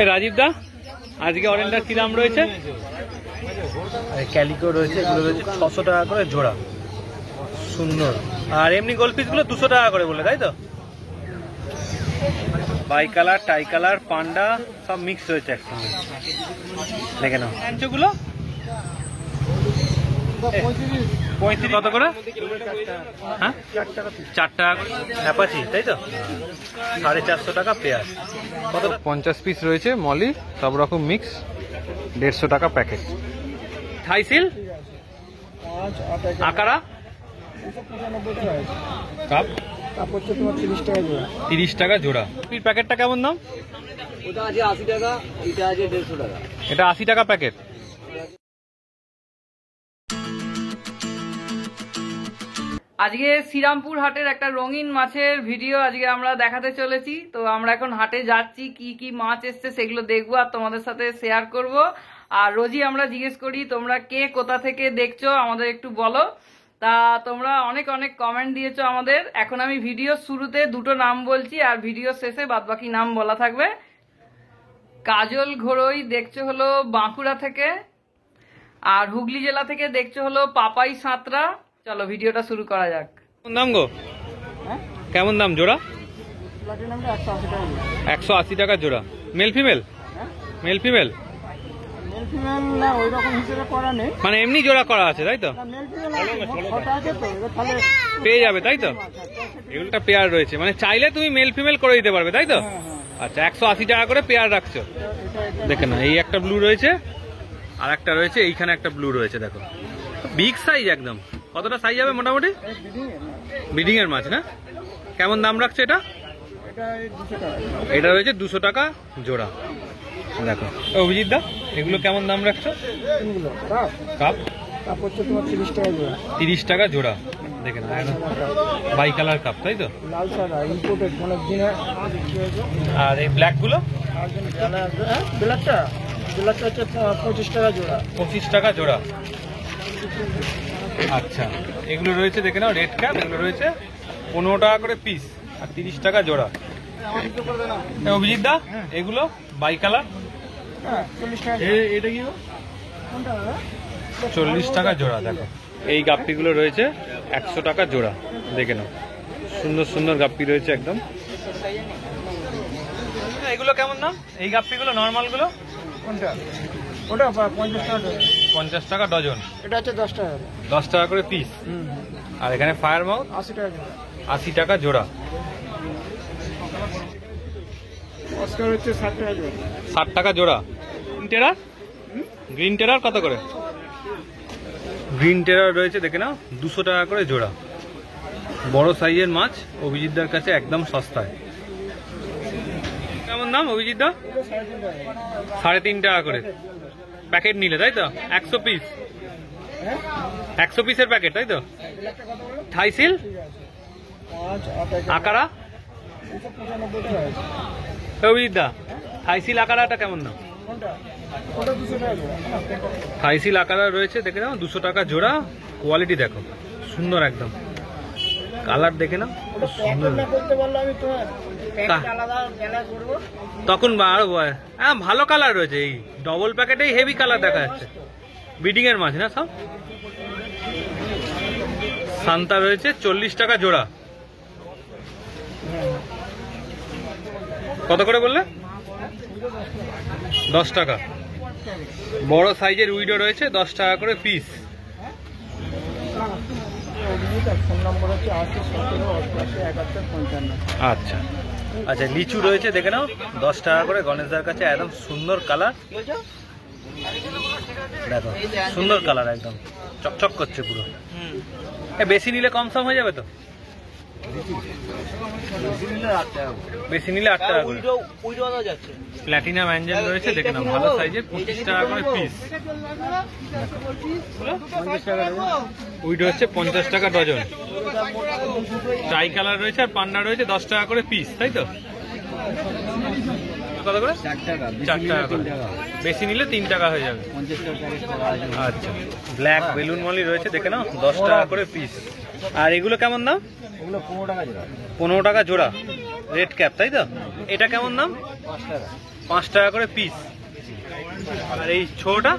রাজীব দা, আজকে অরেঞ্জটার কি দাম রয়েছে? ক্যালিকো রয়েছে, এগুলো রয়েছে 600 টাকা করে জোড়া, সুন্দর। আর এমনি গোলপিস গুলো 200 টাকা করে বলে, তাই তো? বাই কালার, টাই কালার, পান্ডা সব মিক্স রয়েছে একসঙ্গে, দেখে নাও। গুলো 35 কত করে? হ্যাঁ 4 টাকা করে অ্যাপাচি, তাই তো? 450 টাকা পেয়ার। কত? 50 পিস রয়েছে মলি, সব রকম মিক্স, 150 টাকা প্যাকেট। থাইসিল আকারা কাপ 30 টাকা জোড়া। প্যাকেটটা কেমন দাম? ওটা আছে 80 টাকা, এটা আছে 150 টাকা। এটা 80 টাকা প্যাকেট। আজকে শ্রীরামপুর হাটের একটা রঙিন মাছের ভিডিও আজকে আমরা দেখাতে চলেছি। তো আমরা এখন হাটে যাচ্ছি, কি কি মাছ এসছে সেগুলো দেখবো আর তোমাদের সাথে শেয়ার করব। আর রোজই আমরা জিজ্ঞেস করি তোমরা কে কোথা থেকে দেখছো আমাদের একটু বলো। তা তোমরা অনেক অনেক কমেন্ট দিয়েছো আমাদের। এখন আমি ভিডিও শুরুতে দুটো নাম বলছি আর ভিডিও শেষে বাদবাকি নাম বলা থাকবে। কাজল ঘোড়ই দেখছো হলো বাঁকুড়া থেকে, আর হুগলি জেলা থেকে দেখছো হলো পাপাই সাঁতরা। চলো ভিডিওটা শুরু করা যাক। কেমন দাম গো? কেমন দাম জোড়া? 180 টাকা জোড়া। Male female? মেল ফিমেল মানে এমনি জোড়া করা আছে, তাই তো? পেয়ে যাবে, তাই তো? এগুলোটা পেয়ার রয়েছে, মানে চাইলে তুমি মেল ফিমেল করে দিতে পারবে, তাই তো? আচ্ছা, 180 টাকা করে পেয়ার রাখছো। দেখে না, এই একটা ব্লু রয়েছে আর একটা রয়েছে, এইখানে একটা ব্লু রয়েছে, দেখো বিগ সাইজ একদম। কতটা সাইজ হবে মোটামুটি? ব্রিডিং এর মাছ না? কেমন দাম রাখছো এটা? এটা রয়েছে 200 টাকা জোড়া। দেখো অভিজিৎ দা, এগুলো কেমন দাম রাখছো? কাপ 30 টাকা জোড়া। দেখে না, বাই কালার কাপ, তাই তো? আর এই ব্ল্যাক গুলো? 25 টাকা জোড়া। 25 টাকা জোড়া। আচ্ছা, এগুলো রয়েছে দেখে নাও রেড ক্যাপ, এগুলো রয়েছে 15 টাকা করে পিস আর 30 টাকা জোড়া। অভিজিৎ দা, এগুলো বাই কালার? এটা কি 40 টাকা জোড়া। দেখো এই গাপ্পিগুলো রয়েছে 100 টাকা জোড়া। দেখে নাও, সুন্দর সুন্দর গাপ্পি রয়েছে একদম। এগুলো কেমন দাম? এই গাপ্পিগুলো নর্মাল গুলো? ওটা 50 টাকা। 50 টাকা ডজন। এটা হচ্ছে 10 টাকা। 10 টাকা করে পিস। আর এখানে ফায়ার মাউথ 80 টাকা জোড়া। 80 টাকা জোড়া। অস্কার হচ্ছে 60 টাকা জোড়া। 60 টাকা জোড়া। Green terror? গ্রিন টেরার কত করে? গ্রিন টেরার রয়েছে দেখে নাও 200 টাকা করে জোড়া। বড় সাইজের মাছ অভিজিৎদার কাছে একদম সস্তায়। কেমন দাম অভিজিৎ দা? 3.5 টাকা করে প্যাকেট নিলে, তাই তো? 100 পিস, 100 পিসের প্যাকেট, তাই তো? থাইসিল আকারা? অভিজিৎ দা, থাইসিল আকারাটা কেমন দাম? থাইসিল আকারা রয়েছে দেখে নাও 200 টাকা জোড়া। কোয়ালিটি দেখো, সুন্দর একদম। কালার দেখে নাও, সুন্দর। তখন আরো ভালো কালার রয়েছে। এই ডবল প্যাকেটেই হেভি কালার দেখা যাচ্ছে। ব্রিডিং এর মাছ না সব? সান্তা রয়েছে 40 টাকা জোড়া। কত করে বললে? 10 টাকা। বড় সাইজের উইডো রয়েছে 10 টাকা করে পিস। আচ্ছা আচ্ছা, লিচু রয়েছে দেখে নাও 10 টাকা করে গণেশদার কাছে। একদম সুন্দর কালার, দেখো সুন্দর কালার, একদম চকচক করছে পুরো। বেশি নিলে কম সম হয়ে যাবে তো? বেশি নিলে 8 টাকা করে। প্ল্যাটিনাম অ্যাঞ্জেল রয়েছে দেখে নাও, ভালো সাইজের 25 টাকা করে পিস। উইডো হচ্ছে 50 টাকা ডজন। ট্রাই কালার রয়েছে আর পান্না রয়েছে 10 টাকা করে পিস, তাই তো? কত করে? 4 টাকা করে। বেশি নিলে 3 টাকা হয়ে যাবে। আচ্ছা, ব্ল্যাক বেলুন মলি রয়েছে দেখে নাও 10 টাকা করে পিস। আর এগুলো কেমন দাম? 15 টাকা জোড়া। রেড ক্যাপ, তাই তো? এটা কেমন দাম? 5 টাকা করে পিস। আর এই ছোটা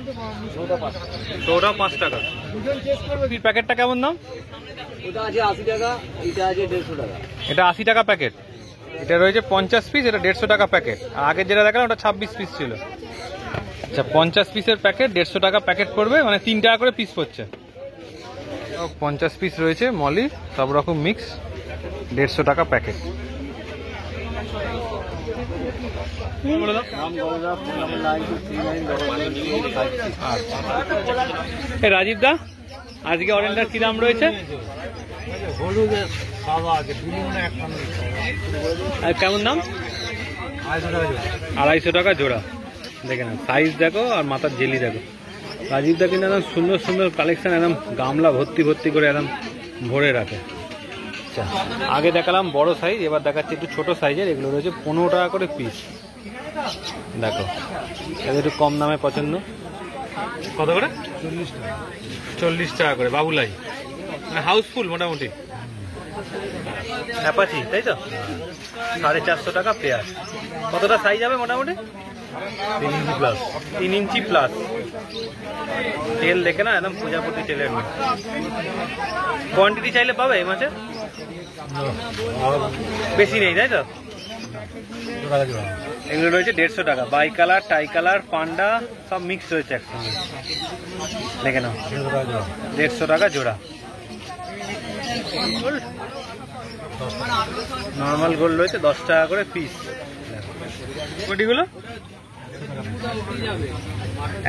ছোটা 5 টাকা। প্যাকেটটা কেমন দাম? ওটা আছে 80 টাকা, এটা আছে 150 টাকা। এটা 80 টাকা প্যাকেট, এটা রয়েছে 50 পিস, এটা 150 টাকা প্যাকেট। আর আগের যেটা দেখালাম ওটা 26 পিস ছিল। আচ্ছা 50 পিসের প্যাকেট 150 টাকা প্যাকেট পড়বে, মানে 3 টাকা করে পিস পড়ছে। 50 পিস রয়েছে মলি, সব রকম মিক্স, 150 টাকা প্যাকেট। রাজীব দা, আজকে অরেঞ্জটার কি দাম রয়েছে? আর কেমন দাম? 250 টাকা জোড়া। দেখে না সাইজ দেখো আর মাথার জেলি দেখো। রাজীব দা কিন্তু একদম সুন্দর সুন্দর কালেকশন, একদম গামলা ভর্তি ভর্তি করে একদম ভরে রাখে। আচ্ছা আগে দেখালাম বড় সাইজ, এবার দেখাচ্ছি একটু ছোট সাইজের। এগুলো রয়েছে 15 টাকা করে পিস। দেখো এদের একটু কম দামে পছন্দ। কত করে? 40 টাকা করে। বাবুলাই মানে হাউসফুল মোটামুটি। অ্যাপাচি তাই তো, 450 টাকা পেয়ার। কতটা সাইজ হবে মোটামুটি? 3 ইঞ্চি প্লাস। তেল দেখে না একদম প্রজাপতি তেলের মতো। কোয়ান্টিটি চাইলে পাবে এই মাছে? বেশি নেই তাই তো? এগুলো রয়েছে 150 টাকা। বাই কালার, টাই কালার, পান্ডা সব মিক্স রয়েছে একসঙ্গে। দেখে নাও 150 টাকা জোড়া। নর্মাল গোল্ড রয়েছে 10 টাকা করে পিস। কোটিগুলো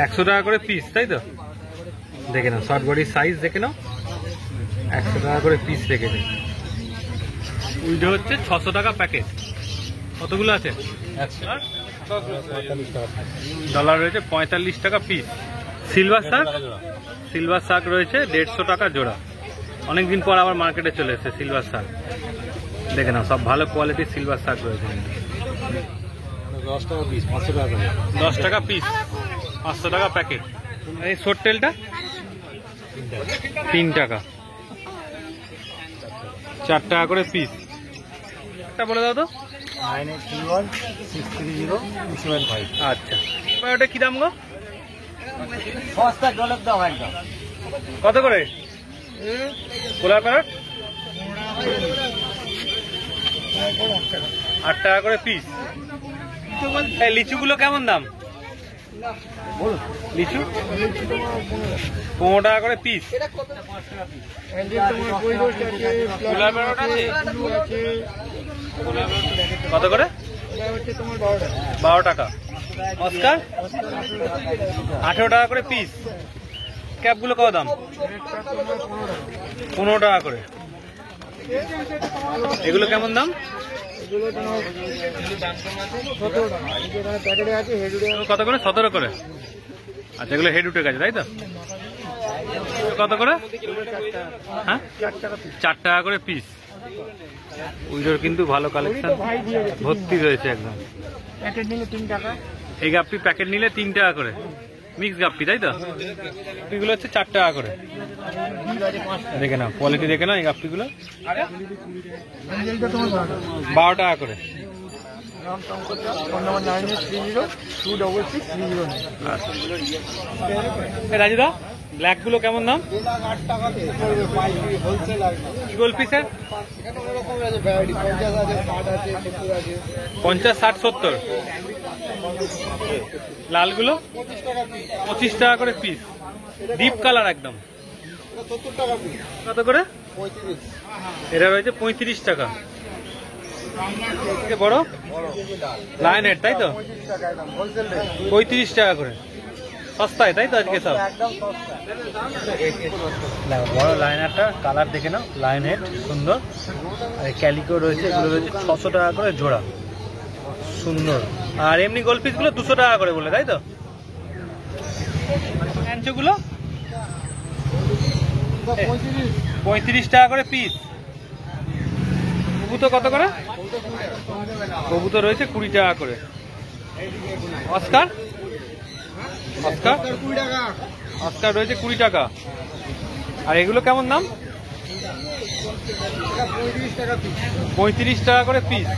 100 টাকা করে পিস তাই তো? দেখে নাও শর্ট বডির সাইজ দেখে নাও, 100 টাকা করে পিস রেখেছে। উইডো হচ্ছে 600 টাকা প্যাকেট। কতগুলো আছে? ডলার রয়েছে 45 টাকা পিস। সিলভার শাক, সিলভার শাক রয়েছে 150 টাকা জোড়া। অনেকদিন পর আবার মার্কেটে চলে এসেছে সিলভার শাক। দেখে নাও সব ভালো কোয়ালিটির সিলভার শাক রয়েছে। 10 টাকা পিস, 500 টাকা প্যাকেট। এই শোট তেলটা 3 টাকা, 4 টাকা করে পিস। একটা বলে দাও তো। 9831630675। আচ্ছা ওটা কি দাম গো? সস্তা জলের দাম একদম। কত করে? কোলা প্যারট 8 টাকা করে পিস। এই লিচুগুলো কেমন দাম? লিচু 15 টাকা করে পিস। কোলা প্যারট আছে কত করে? 12 টাকা। অস্কার 18 টাকা করে পিস। ক্যাপগুলো কত দাম? 15 টাকা করে। এগুলো কেমন দাম? কত করে? 17 করে। আচ্ছা এগুলো হেড উঠে গেছে তাই তো? কত করে? হ্যাঁ 4 টাকা করে পিস। উইডোর কিন্তু ভালো কালেকশন ভর্তি রয়েছে একদম। এই গাপ্পি প্যাকেট নিলে 3 টাকা করে। মিক্স গাপ্পি তাই তো? গাপ্পিগুলো হচ্ছে 4 টাকা করে। দেখে নাও কোয়ালিটি দেখে নাও এই গাপ্পিগুলো 12 টাকা করে। রাজুদা ব্ল্যাক গুলো কেমন দাম? গোল্ড পিসের 50, 60, 70। লালগুলো 25 টাকা করে পিস। ডিপ কালার একদম। কত করে? এটা রয়েছে 35 টাকা। বড় লাইন হেড তাই তো? 35 টাকা করে। সস্তায় তাই তো আজকে সব? বড় লাইনারটা কালার দেখে নাও, লাইন হেড সুন্দর। আর ক্যালিকো রয়েছে, এগুলো রয়েছে 600 টাকা করে জোড়া। সুন্দর। আর এমনি গোল্ড পিসগুলো 200 টাকা করে বলে তাই তো? গুলো 35 টাকা করে পিস। কবুতর কত করে? কবুতর রয়েছে 20 টাকা করে। অস্কার অস্কার 20 টাকা। অস্কার রয়েছে 20 টাকা। আর এগুলো কেমন দাম? 35 টাকা করে পিস।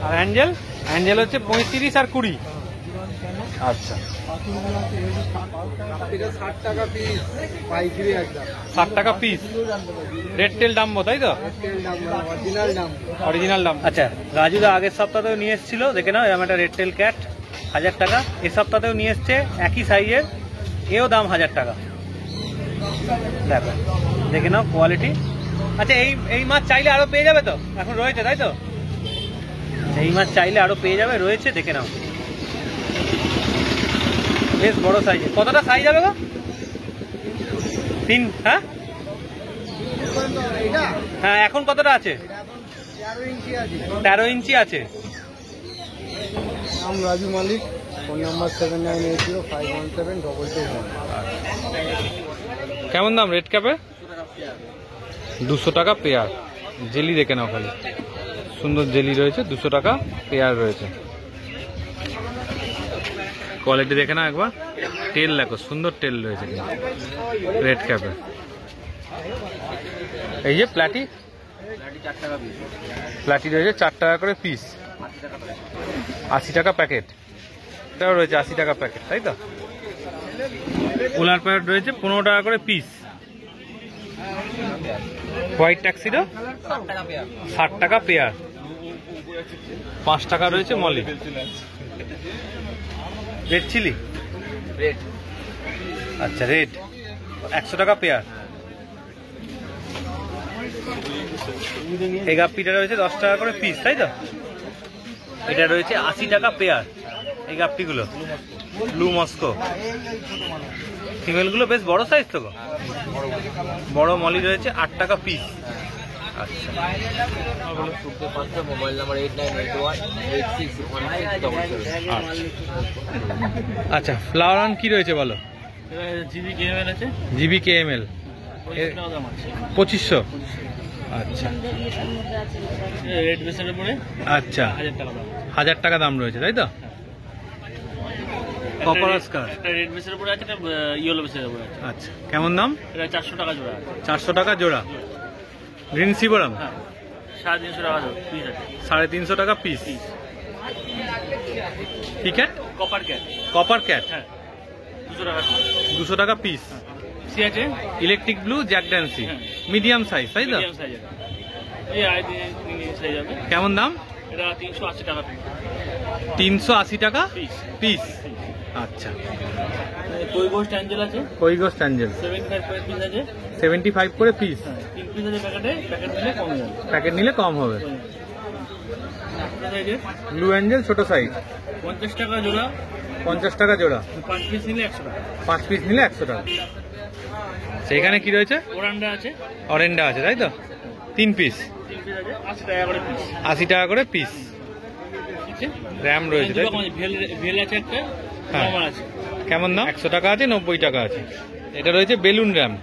আর অ্যাঞ্জেল, অ্যাঞ্জেল হচ্ছে 35 আর 20। আচ্ছা, 60 টাকা পিস পাইকারি একদম। 60 টাকা পিস। রেড টেল ডাম্বো, তাই তো? অরিজিনাল দাম। Original Dumbo. আচ্ছা, রাজুদা আগের সপ্তাহেও নিয়ে এসেছিল, দেখে নাও এরকম একটা রেড টেল ক্যাট 1000 টাকা। এ সপ্তাহেও নিয়ে এসছে একই সাইজের, এও দাম 1000 টাকা। দেখো, দেখে নাও কোয়ালিটি। আচ্ছা, এই মাছ চাইলে আরো পেয়ে যাবে তো? এখন রয়েছে, তাই তো? এই মাছ চাইলে আরো পেয়ে যাবে, রয়েছে, দেখে নাও। বেশ বড় সাইজের। কতটা সাইজ হবে গো? 3, হ্যাঁ হ্যাঁ, এখন কতটা আছে? 13 ইঞ্চি আছে। নাম রাজু মালিক, ফোন নাম্বার 7980517221। কেমন দাম রেড ক্যাপে? 200 টাকা পেয়ার। জেলি দেখে নাও, খালি সুন্দর জেলি রয়েছে, 200 টাকা পেয়ার রয়েছে। কোয়ালিটি দেখে নাও একবার। টেল দেখো, সুন্দর টেল রয়েছে রেড ক্যাপে। এই যে প্ল্যাটি, প্ল্যাটি রয়েছে 4 টাকা করে পিস, 80 টাকা প্যাকেট। এটাও রয়েছে 80 টাকা প্যাকেট, তাই তো? পোলার প্যাকেট রয়েছে 15 টাকা করে পিস। হোয়াইট ট্যাক্সিডো 60 টাকা পেয়ার। 5 টাকা রয়েছে মলি। রেড চিলি, রেড, আচ্ছা রেড 100 টাকা পেয়ার। এই গাপ্পিটা রয়েছে 10 টাকা করে পিস, তাই তো? এটা রয়েছে 80 টাকা পেয়ার। এই গাপ্পিগুলো ব্লু মস্কো, ফিমেলগুলো বেশ বড় সাইজ তো গো। বড় মলি রয়েছে 8 টাকা পিস। আচ্ছা, মোবাইল নাম্বার 8981861677। আচ্ছা, ফ্লাওয়ার অন কি রয়েছে বলো? জিবি কেএমএল আছে, জিবি কেএমএল 2500। আচ্ছা, রেড বেসের উপরে আচ্ছা 1000 টাকা দাম। 1000 টাকা দাম রয়েছে, তাই তো? কপার স্কার, একটা রেড বেসের উপরে আছে, একটা ইয়েলো বেসের উপরে আছে। আচ্ছা, কেমন দাম? এটা 400 টাকা জোড়া আছে। 400 টাকা জোড়া। গ্রিন সিবোরাম হ্যাঁ, 350 টাকা জোড়া পিস আছে। 350 টাকা পিস। কি cat? Copper cat, copper cat হ্যাঁ 200 টাকা পিস। 200 টাকা পিস। সি আছে, ইলেকট্রিক ব্লু জ্যাক ড্যান্সি, হ্যাঁ। মিডিয়াম সাইজ, তাই তো? মিডিয়াম সাইজের। এই আইডি সাইজ হবে। কেমন দাম? এটা 380 টাকা পিস। 380 টাকা পিস। পিস। আচ্ছা, কই গোস্ট অ্যাঞ্জেল আছে, কই গোস্ট অ্যাঞ্জেল 75 করে পিস আছে। 75 করে পিস। 3 পিস আছে প্যাকেটে, প্যাকেট নিলে কম যাবে। প্যাকেট নিলে কম হবে। সাইজে ব্লু অ্যাঞ্জেল ছোট সাইজ 50 টাকা জোড়া, 50 টাকা জোড়া। 5 পিস নিলে 100 টাকা। 5 পিস নিলে 100 টাকা। সেইখানে কি রয়েছে? ওরান্ডা আছে, অরেন্ডা আছে, তাই তো? 3 পিস 3 পিস আছে 80 টাকা করে পিস। 80 টাকা করে পিস। ঠিক আছে, র্যাম রয়েছে, তাই তো? ভেল আছে একটা, হ্যাঁ। নরমাল আছে। কেমন দাম? 100 টাকা আছে, 90 টাকা আছে। এটা রয়েছে বেলুন র্যাম,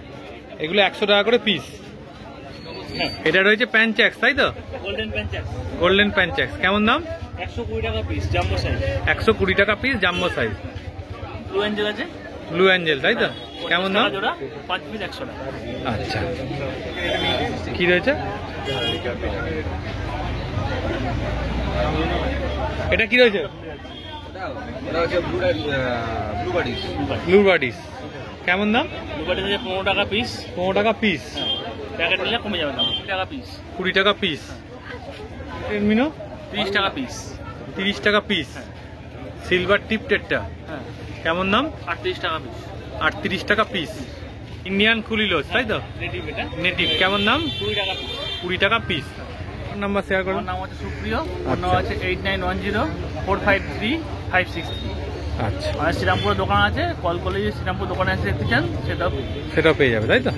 এগুলো 100 টাকা করে পিস। হ্যাঁ, এটা রয়েছে প্যানচ্যাক্স, তাই তো? গোল্ডেন প্যাঞ্চাক্স গোল্ডেন প্যানচ্যাক্স কেমন দাম? 120 টাকা পিস, জাম্বো সাইজ। 120 টাকা piece, jumbo size. Blue Angel আছে, ব্লু অ্যাঞ্জেল, তাই তো? কেমন 50 দাম? টাকা জোড়া, 5 পিস 100 টাকা। আচ্ছা, কি রয়েছে? এটা কি রয়েছে? ওটা হচ্ছে ব্লু বাডিস। ব্লু বাডিস কেমন দাম? দুবাটি আছে 15 টাকা পিস, 15 টাকা পিস। প্যাকেট নিলে কমে যাবে দাম। 20 টাকা পিস, 20 টাকা পিস। টেনমিনো 30 টাকা পিস, 30 টাকা পিস। সিলভার টিপ টেটটা হ্যাঁ কেমন দাম? 38 টাকা পিস। 38 টাকা পিস। ইন্ডিয়ান কুলিলোস, তাই তো? রেডি এটা নেটিভ কেমন দাম? 20 টাকা পিস। 20 টাকা পিস। নাম্বার শেয়ার করুন। আমার নাম হচ্ছে সুপ্রিয়, ফোন নাম্বার আছে 8910453563। আচ্ছা, আমার শ্রীরামপুরে দোকান আছে, কল করলে যদি শ্রীরামপুর দোকানে এসে দেখতে চান সেটাও পেয়ে যাবে, তাই তো?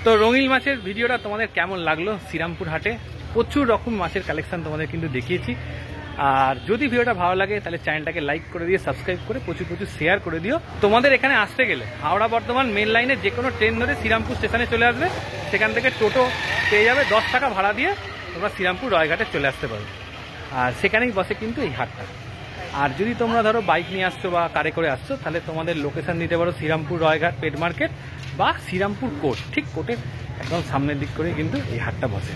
তো রঙিল মাছের ভিডিওটা তোমাদের কেমন লাগলো? শ্রীরামপুর হাটে প্রচুর রকম মাছের কালেকশন তোমাদের কিন্তু দেখিয়েছি। আর যদি ভিডিওটা ভালো লাগে তাহলে চ্যানেলটাকে লাইক করে দিয়ে সাবস্ক্রাইব করে প্রচুর প্রচুর শেয়ার করে দিও। তোমাদের এখানে আসতে গেলে হাওড়া বর্ধমান মেন লাইনে যে কোনো ট্রেন ধরে শ্রীরামপুর স্টেশনে চলে আসবে, সেখান থেকে টোটো পেয়ে যাবে, 10 টাকা ভাড়া দিয়ে তোমরা শ্রীরামপুর রয়ঘাটে চলে আসতে পারো। আর সেখানেই বসে কিন্তু এই হাটটা। আর যদি তোমরা ধরো বাইক নিয়ে আসছো বা কারে করে আসছো, তাহলে তোমাদের লোকেশন দিতে পারো শ্রীরামপুর রয়ঘাট পেট মার্কেট বা শ্রীরামপুর কোর্ট। ঠিক কোর্টের একদম সামনের দিক করে কিন্তু এই হাটটা বসে।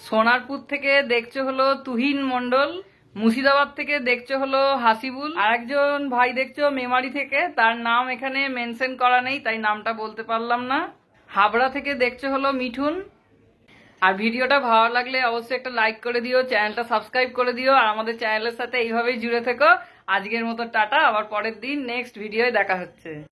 সোনারপুর থেকে দেখছো হলো তুহিন মণ্ডল, মুর্শিদাবাদ থেকে দেখছো হলো হাসিবুল, আর একজন ভাই দেখছো মেমারি থেকে, তার নাম এখানে মেনশন করা নেই তাই নামটা বলতে পারলাম না। হাবড়া থেকে দেখছো হলো মিঠুন। আর ভিডিওটা ভালো লাগলে অবশ্যই একটা লাইক করে দিও, চ্যানেলটা সাবস্ক্রাইব করে দিও, আর আমাদের চ্যানেলের সাথে এইভাবেই জুড়ে থেকো। আজকের মতো টাটা, আবার পরের দিন নেক্সট ভিডিওয় দেখা হচ্ছে।